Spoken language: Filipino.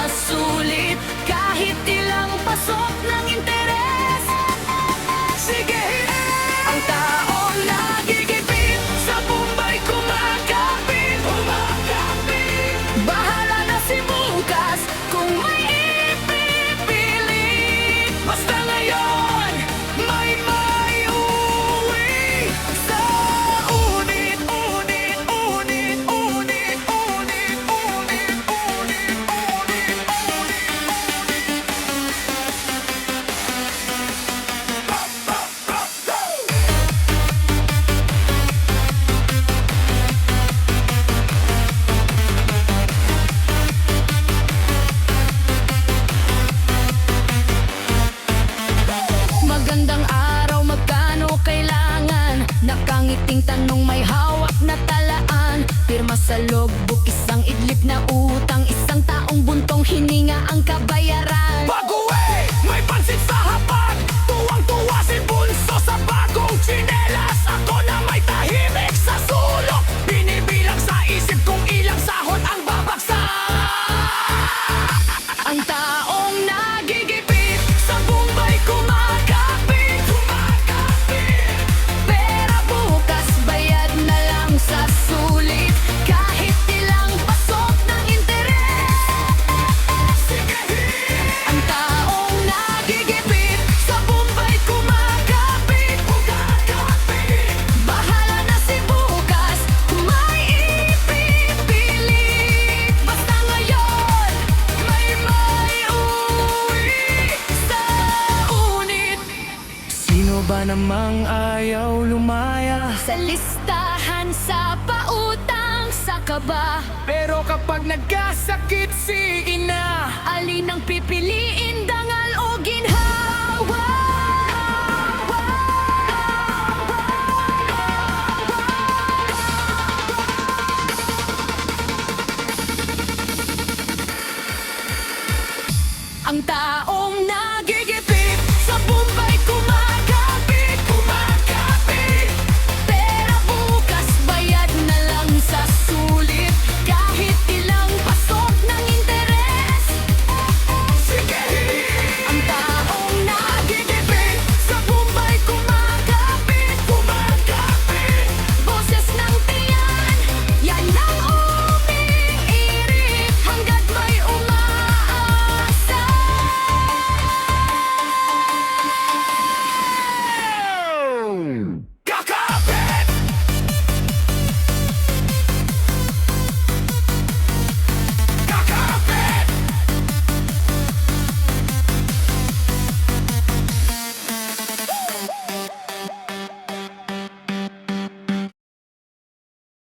sa sulit, kahit ilang pasok ng interes. Sige, ang taong nagigipit sa Bombay kumakapit. Bahala na si bukas kung may ipipilit. Basta ngayon, may uwi sa unit, unit, unit, unit, unit, unit, unit, Magandang araw, magkano kailangan? Nakangiting tanong, may hawak na talaan. Pirma sa logbook, isang idlip na utang. Isang taong buntong hininga ang kabayaran. Baguwi! May pansit sa hapag! Tuwang-tuwa si Bunso sa bagong tsinelas. Ako na may tahimik sa sulok. Binibilang sa isip kung ilang sahod ang babagsak. Ang taong nagigipit sa Bombay kumakapit. Pera bukas, bayad na lang sa sulit, kahit ilang pasok ng interes. Ang taong nagigipit sa Bombay kumakapit. Bahala na si bukas kung may ipipilit. Basta ngayon, may uwi sa unit. Sino ba namang ayaw lumaya? Sa listahan, sa pautang, sa kaba, Pero kapag nagkasakit si ina, alin ang pipiliin, dangal o ginhawa? Ang